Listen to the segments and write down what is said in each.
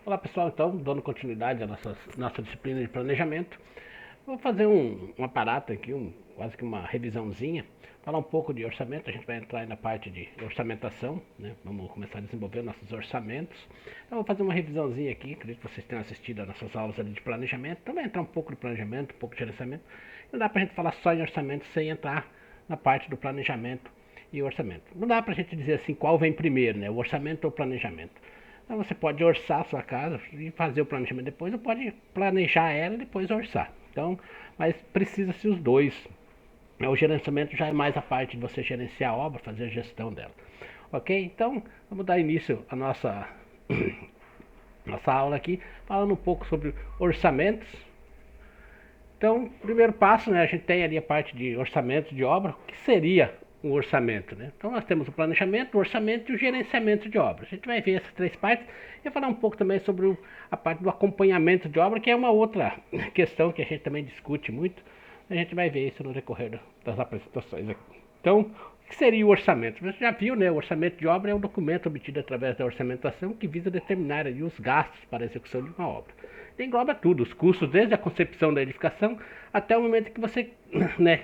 Olá pessoal, então, dando continuidade à nossa disciplina de planejamento, vou fazer um aparato aqui, quase que uma revisãozinha, falar um pouco de orçamento. A gente vai entrar aí na parte de orçamentação, né? Vamos começar a desenvolver nossos orçamentos. Então, vou fazer uma revisãozinha aqui, acredito que vocês tenham assistido às nossas aulas ali de planejamento. Então, vai entrar um pouco de planejamento, um pouco de gerenciamento. Não dá pra gente falar só em orçamento sem entrar na parte do planejamento e orçamento. Não dá pra gente dizer assim qual vem primeiro, né? O orçamento ou o planejamento. Então você pode orçar a sua casa e fazer o planejamento depois, ou pode planejar ela e depois orçar. Então, mas precisa-se os dois. O gerenciamento já é mais a parte de você gerenciar a obra, fazer a gestão dela. Ok? Então, vamos dar início à nossa aula aqui, falando um pouco sobre orçamentos. Então, primeiro passo, né, a gente tem ali a parte de orçamento de obra. O que seria um orçamento, né? Então nós temos o planejamento, o orçamento e o gerenciamento de obras. A gente vai ver essas três partes e falar um pouco também sobre a parte do acompanhamento de obra, que é uma outra questão que a gente também discute muito. A gente vai ver isso no decorrer das apresentações aqui. Então, o que seria o orçamento? Você já viu, né? O orçamento de obra é um documento obtido através da orçamentação que visa determinar ali os gastos para a execução de uma obra. Engloba tudo, os custos, desde a concepção da edificação até o momento que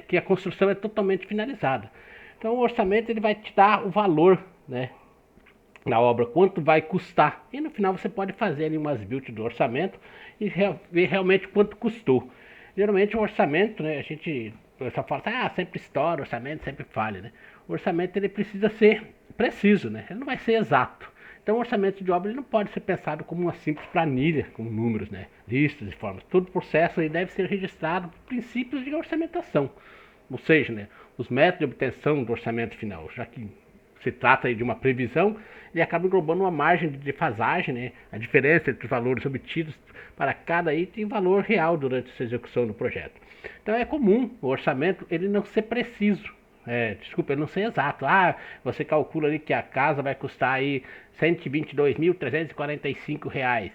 que a construção é totalmente finalizada. Então o orçamento ele vai te dar o valor, né, da obra, quanto vai custar. E no final você pode fazer ali umas build do orçamento e ver realmente quanto custou. Geralmente o orçamento, né, a gente só fala assim, sempre estoura, o orçamento sempre falha, né? O orçamento ele precisa ser preciso, né? Ele não vai ser exato. Então o orçamento de obra ele não pode ser pensado como uma simples planilha com números, né, listas e formas. Todo processo ele deve ser registrado por princípios de orçamentação. Ou seja, né, os métodos de obtenção do orçamento final, já que se trata aí de uma previsão, ele acaba englobando uma margem de defasagem, né, a diferença entre os valores obtidos para cada item e o valor real durante a execução do projeto. Então é comum o orçamento ele não ser preciso, ele não ser exato. Você calcula ali que a casa vai custar aí R$ 122.345.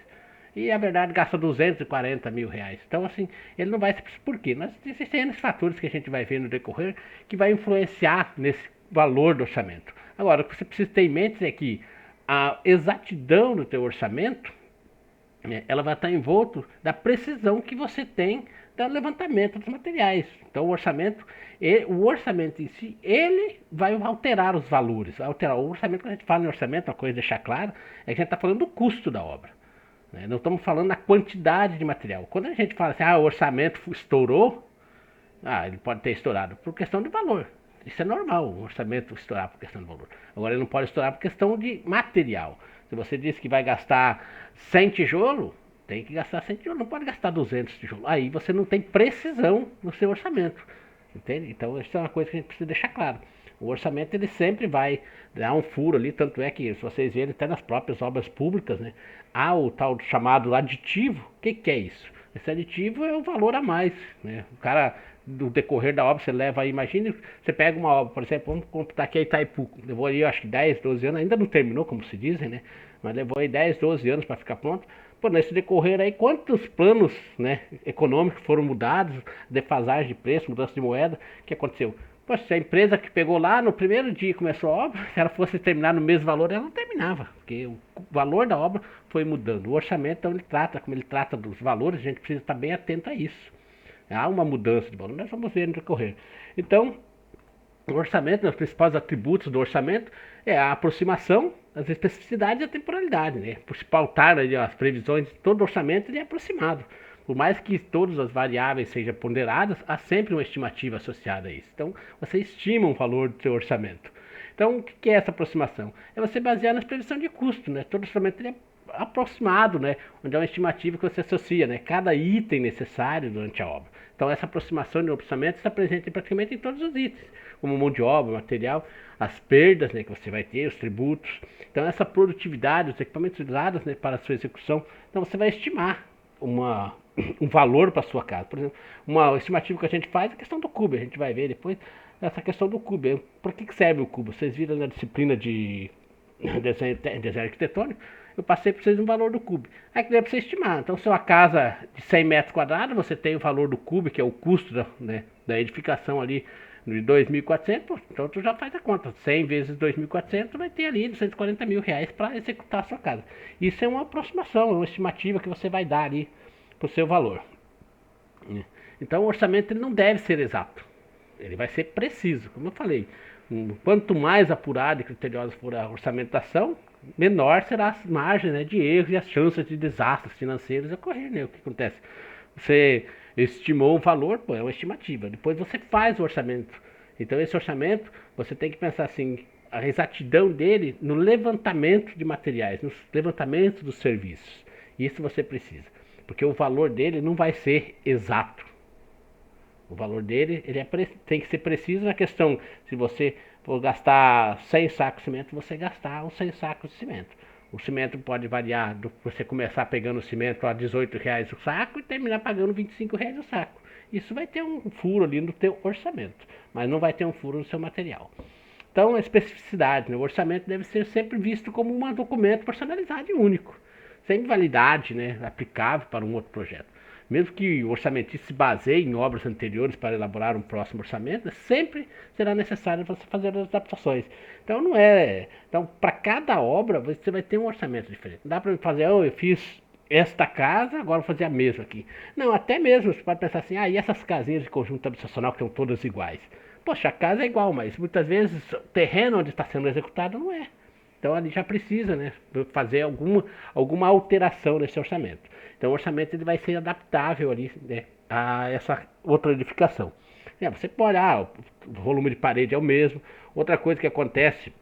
E a verdade gasta R$ 240.000. Então, assim, ele não vai ser. Por quê? Mas existem N fatores que a gente vai ver no decorrer que vai influenciar nesse valor do orçamento. Agora, o que você precisa ter em mente é que a exatidão do teu orçamento, né, ela vai estar envolto da precisão que você tem do levantamento dos materiais. Então, o orçamento em si, ele vai alterar os valores. Alterar o orçamento, quando a gente fala em orçamento, uma coisa a deixar claro, é que a gente está falando do custo da obra. Não estamos falando da quantidade de material. Quando a gente fala assim, o orçamento estourou, ele pode ter estourado por questão de valor. Isso é normal, o orçamento estourar por questão de valor. Agora ele não pode estourar por questão de material. Se você diz que vai gastar 100 tijolos, tem que gastar 100 tijolos, não pode gastar 200 tijolos. Aí você não tem precisão no seu orçamento. Entende? Então isso é uma coisa que a gente precisa deixar claro. O orçamento ele sempre vai dar um furo ali, tanto é que se vocês verem até nas próprias obras públicas, né, há o tal chamado aditivo. O que é isso? Esse aditivo é o valor a mais, né? O cara, do decorrer da obra, você leva aí, imagine, você pega uma obra, por exemplo, vamos computar aqui a Itaipu, levou aí, acho que 10, 12 anos, ainda não terminou, como se dizem, né? Mas levou aí 10, 12 anos para ficar pronto. Pô, nesse decorrer aí, quantos planos, né, econômicos foram mudados, defasagem de preço, mudança de moeda, o que aconteceu? Poxa, se a empresa que pegou lá no primeiro dia que começou a obra, se ela fosse terminar no mesmo valor, ela não terminava, porque o valor da obra foi mudando. O orçamento, então, como ele trata dos valores, a gente precisa estar bem atento a isso. Há uma mudança de valor, nós vamos ver no decorrer. Então, o orçamento, os principais atributos do orçamento é a aproximação, as especificidades e a temporalidade, né? Por se pautar ali, as previsões, todo orçamento ele é aproximado. Por mais que todas as variáveis sejam ponderadas, há sempre uma estimativa associada a isso. Então, você estima um valor do seu orçamento. Então, o que é essa aproximação? É você basear nas previsões de custo, né? Todo orçamento ele é aproximado, né? Onde é uma estimativa que você associa, né? Cada item necessário durante a obra. Então, essa aproximação de orçamento está presente praticamente em todos os itens, como mão de obra, material, as perdas, né, que você vai ter, os tributos. Então, essa produtividade, os equipamentos usados, né, para a sua execução. Então, você vai estimar um valor para a sua casa. Por exemplo, uma estimativa que a gente faz é a questão do cubo. A gente vai ver depois essa questão do cubo. Por que serve o cubo? Vocês viram na disciplina de desenho arquitetônico, eu passei para vocês um valor do cubo. Aí que dá para você estimar. Então, se uma casa de 100 metros quadrados, você tem o valor do cubo, que é o custo da edificação ali de 2.400, então tu já faz a conta. 100 vezes 2.400 vai ter ali 240 mil reais para executar a sua casa. Isso é uma aproximação, é uma estimativa que você vai dar ali para o seu valor. Então o orçamento ele não deve ser exato, ele vai ser preciso, como eu falei. Quanto mais apurada e criteriosa for a orçamentação, menor será as margens, né, de erros e as chances de desastres financeiros ocorrerem. Né? O que acontece? Você estimou o valor, pô, é uma estimativa. Depois você faz o orçamento. Então esse orçamento, você tem que pensar assim, a exatidão dele no levantamento de materiais, no levantamento dos serviços. Isso você precisa. Porque o valor dele não vai ser exato. O valor dele tem que ser preciso na questão, se você for gastar 100 sacos de cimento, você gastar os 100 sacos de cimento. O cimento pode variar, você começar pegando o cimento a R$ 18 o saco e terminar pagando R$ 25 o saco. Isso vai ter um furo ali no teu orçamento, mas não vai ter um furo no seu material. Então, a especificidade, né? O orçamento deve ser sempre visto como um documento personalizado e único, sem validade, né, aplicável para um outro projeto. Mesmo que o orçamentista se baseie em obras anteriores para elaborar um próximo orçamento, sempre será necessário você fazer as adaptações. Então não é. Então, para cada obra você vai ter um orçamento diferente. Não dá para fazer, eu fiz esta casa, agora vou fazer a mesma aqui. Não, até mesmo você pode pensar assim, e essas casinhas de conjunto habitacional que são todas iguais? Poxa, a casa é igual, mas muitas vezes o terreno onde está sendo executado não é. Então ali já precisa, né, fazer alguma alteração nesse orçamento. Então o orçamento ele vai ser adaptável ali, né, a essa outra edificação. Você pode, o volume de parede é o mesmo. Outra coisa que acontece,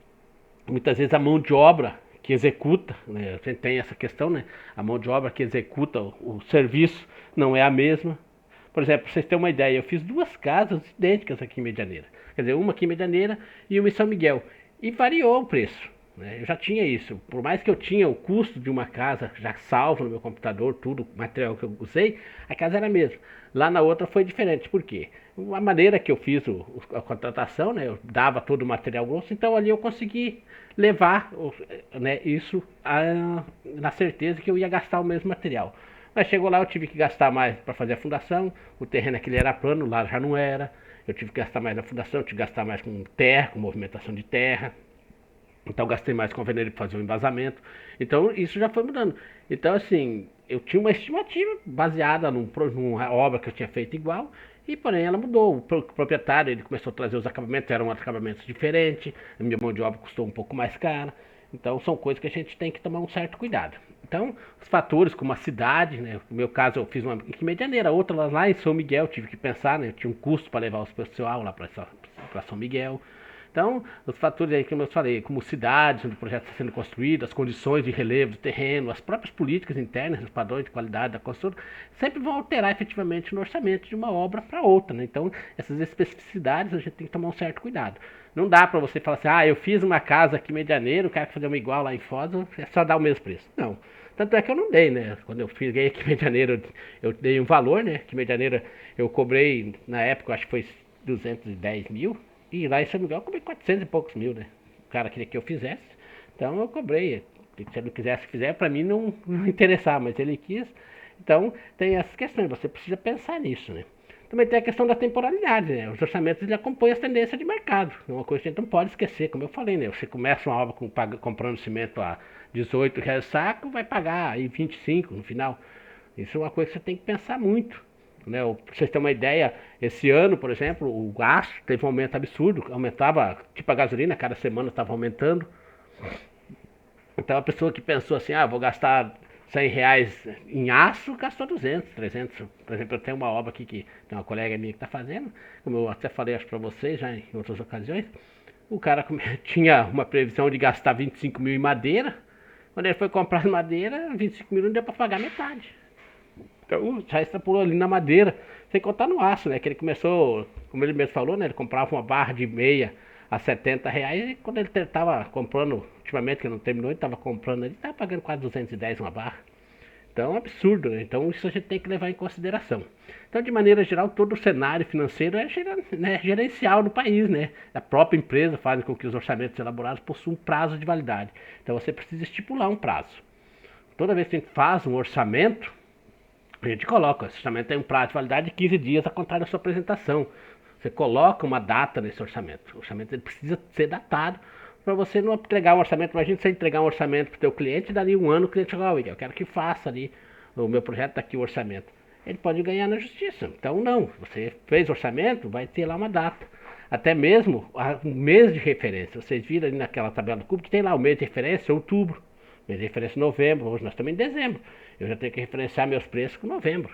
muitas vezes a mão de obra que executa, né, você tem essa questão, né, a mão de obra que executa o serviço não é a mesma. Por exemplo, para vocês terem uma ideia, eu fiz duas casas idênticas aqui em Medianeira. Quer dizer, uma aqui em Medianeira e uma em São Miguel. E variou o preço. Né? Eu já tinha isso. Por mais que eu tinha o custo de uma casa já salvo no meu computador, tudo, o material que eu usei, a casa era a mesma. Lá na outra foi diferente. Por quê? A maneira que eu fiz a contratação, né, eu dava todo o material grosso, então ali eu consegui levar, né, isso na certeza que eu ia gastar o mesmo material. Mas chegou lá, eu tive que gastar mais para fazer a fundação, o terreno aquele era plano, lá já não era. Eu tive que gastar mais na fundação, eu tive que gastar mais com terra, com movimentação de terra. Então gastei mais com a veneno para fazer o embasamento. Então isso já foi mudando. Então assim, eu tinha uma estimativa baseada numa obra que eu tinha feito igual, e porém ela mudou. O proprietário ele começou a trazer os acabamentos, eram acabamentos diferentes, a minha mão de obra custou um pouco mais cara. Então são coisas que a gente tem que tomar um certo cuidado. Então, os fatores como a cidade, né? No meu caso eu fiz uma em Medianeira, outra lá em São Miguel, tive que pensar, né? Eu tinha um custo para levar os pessoal lá para São Miguel. Então, os fatores aí que eu falei, como cidades onde o projeto está sendo construído, as condições de relevo do terreno, as próprias políticas internas, os padrões de qualidade da construção, sempre vão alterar efetivamente no orçamento de uma obra para outra. Né? Então, essas especificidades a gente tem que tomar um certo cuidado. Não dá para você falar assim, eu fiz uma casa aqui em Medianeira, o cara quer fazer uma igual lá em Foz, é só dar o mesmo preço. Não. Tanto é que eu não dei, né? Quando eu fiquei aqui em Medianeira, eu dei um valor, né? Que em Medianeira eu cobrei, na época, acho que foi 210 mil. E lá em São Miguel eu cobrei 400 e poucos mil, né? O cara queria que eu fizesse. Então eu cobrei. Se ele não quisesse que fizer, pra mim não interessava, mas ele quis. Então tem essas questões, você precisa pensar nisso, né? Também tem a questão da temporalidade, né? Os orçamentos ele acompanham as tendências de mercado. É uma coisa que a gente não pode esquecer, como eu falei, né? Você começa uma obra comprando cimento a R$ 18 o saco, vai pagar aí 25 no final. Isso é uma coisa que você tem que pensar muito. Né? Pra vocês terem uma ideia, esse ano, por exemplo, o gás teve um aumento absurdo, aumentava, tipo a gasolina, cada semana estava aumentando. Então a pessoa que pensou assim, vou gastar R$ 100 em aço, gastou 200, 300. Por exemplo, eu tenho uma obra aqui que tem uma colega minha que está fazendo, como eu até falei acho para vocês já em outras ocasiões, o cara tinha uma previsão de gastar 25 mil em madeira, quando ele foi comprar madeira, 25 mil não deu para pagar metade. Então já extrapolou ali na madeira, sem contar no aço, né? Que ele começou, como ele mesmo falou, né? Ele comprava uma barra de meia a R$ 70, e quando ele estava comprando, ultimamente que não terminou, ele estava comprando, ele estava pagando quase 210 uma barra. Então é um absurdo, né? Então isso a gente tem que levar em consideração. Então, de maneira geral, todo o cenário financeiro é gerencial no país, né? A própria empresa faz com que os orçamentos elaborados possuam um prazo de validade. Então você precisa estipular um prazo. Toda vez que a gente faz um orçamento, a gente coloca, esse orçamento tem um prazo de validade de 15 dias a contar da sua apresentação. Você coloca uma data nesse orçamento. O orçamento ele precisa ser datado para você não entregar um orçamento. Imagina você entregar um orçamento para o teu cliente e dali um ano o cliente fala, eu quero que faça ali, o meu projeto está aqui o orçamento. Ele pode ganhar na justiça. Então não, você fez orçamento, vai ter lá uma data. Até mesmo um mês de referência. Vocês viram ali naquela tabela do cubo que tem lá o mês de referência, outubro. Mês de referência novembro, hoje nós estamos em dezembro. Eu já tenho que referenciar meus preços com novembro.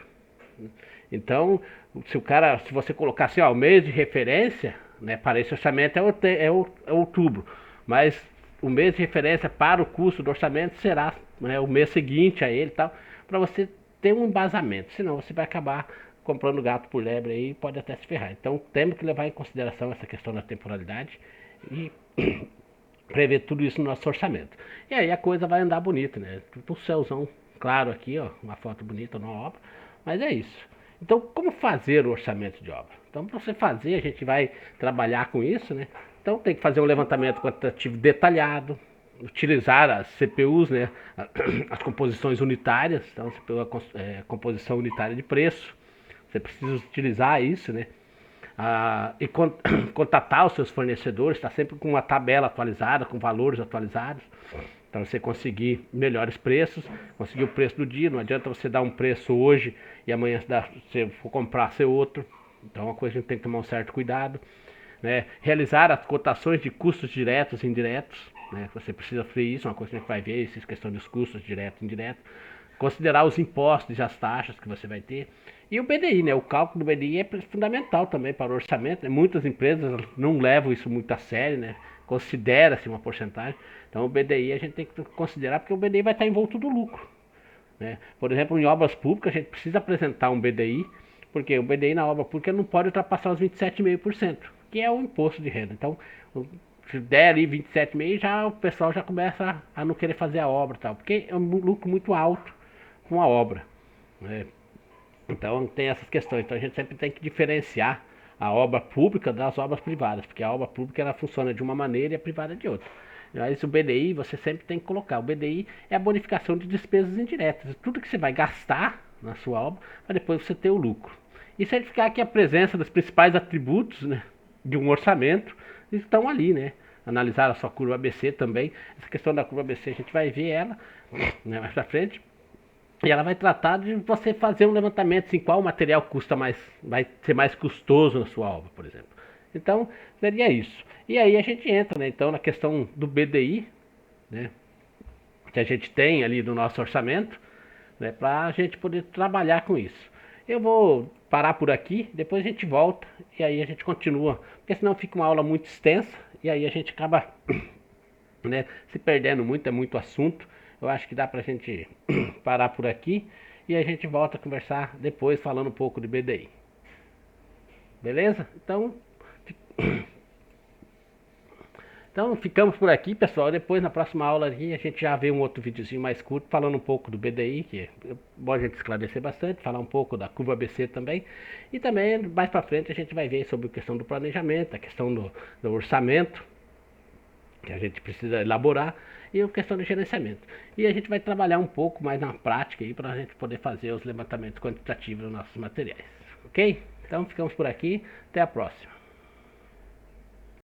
Então, se você colocar assim, o mês de referência, né, para esse orçamento é outubro, mas o mês de referência para o custo do orçamento será, né, o mês seguinte a ele e tal, para você ter um embasamento, senão você vai acabar comprando gato por lebre aí e pode até se ferrar. Então temos que levar em consideração essa questão da temporalidade e prever tudo isso no nosso orçamento. E aí a coisa vai andar bonita, né? Tudo céuzão claro aqui, ó, uma foto bonita na obra, mas é isso. Então, como fazer o orçamento de obra? Então, para você fazer, a gente vai trabalhar com isso, né? Então, tem que fazer um levantamento quantitativo detalhado, utilizar as CPUs, né? As composições unitárias, então, CPU é a composição unitária de preço. Você precisa utilizar isso, né? E contatar os seus fornecedores, está sempre com uma tabela atualizada, com valores atualizados, para você conseguir melhores preços, conseguir o preço do dia. Não adianta você dar um preço hoje e amanhã você for comprar ser outro. Então, é uma coisa que a gente tem que tomar um certo cuidado, né? Realizar as cotações de custos diretos e indiretos, né? Você precisa fazer isso, uma coisa que a gente vai ver, essa questão dos custos diretos e indiretos. Considerar os impostos e as taxas que você vai ter. E o BDI, né? O cálculo do BDI é fundamental também para o orçamento, né? Muitas empresas não levam isso muito a sério, né? Considera-se uma porcentagem. Então o BDI a gente tem que considerar, porque o BDI vai estar envolto do lucro, né? Por exemplo, em obras públicas a gente precisa apresentar um BDI, porque o BDI na obra pública não pode ultrapassar os 27,5%, que é o imposto de renda. Então, se der ali 27,5%, já o pessoal já começa a não querer fazer a obra, tal, porque é um lucro muito alto com a obra, né? Então tem essas questões. Então a gente sempre tem que diferenciar a obra pública das obras privadas, porque a obra pública ela funciona de uma maneira e a privada de outra. Mas o BDI você sempre tem que colocar. O BDI é a bonificação de despesas indiretas. Tudo que você vai gastar na sua obra, para depois você ter o lucro. E certificar que a presença dos principais atributos, né, de um orçamento estão ali, né? Analisar a sua curva ABC também. Essa questão da curva ABC a gente vai ver ela, né, mais pra frente. E ela vai tratar de você fazer um levantamento, assim, qual material vai ser mais custoso na sua obra, por exemplo. Então, seria isso. E aí a gente entra, né, então, na questão do BDI, né, que a gente tem ali no nosso orçamento, né, para a gente poder trabalhar com isso. Eu vou parar por aqui, depois a gente volta e aí a gente continua, porque senão fica uma aula muito extensa e aí a gente acaba, né, se perdendo muito, é muito assunto. Eu acho que dá pra gente parar por aqui e a gente volta a conversar depois falando um pouco de BDI. Beleza? Então ficamos por aqui, pessoal. Depois na próxima aula aqui a gente já vê um outro videozinho mais curto falando um pouco do BDI, que é bom a gente esclarecer bastante, falar um pouco da curva ABC também. E também mais pra frente a gente vai ver sobre a questão do planejamento, a questão do orçamento, que a gente precisa elaborar, e a questão do gerenciamento. E a gente vai trabalhar um pouco mais na prática aí para a gente poder fazer os levantamentos quantitativos dos nossos materiais. Ok? Então ficamos por aqui. Até a próxima.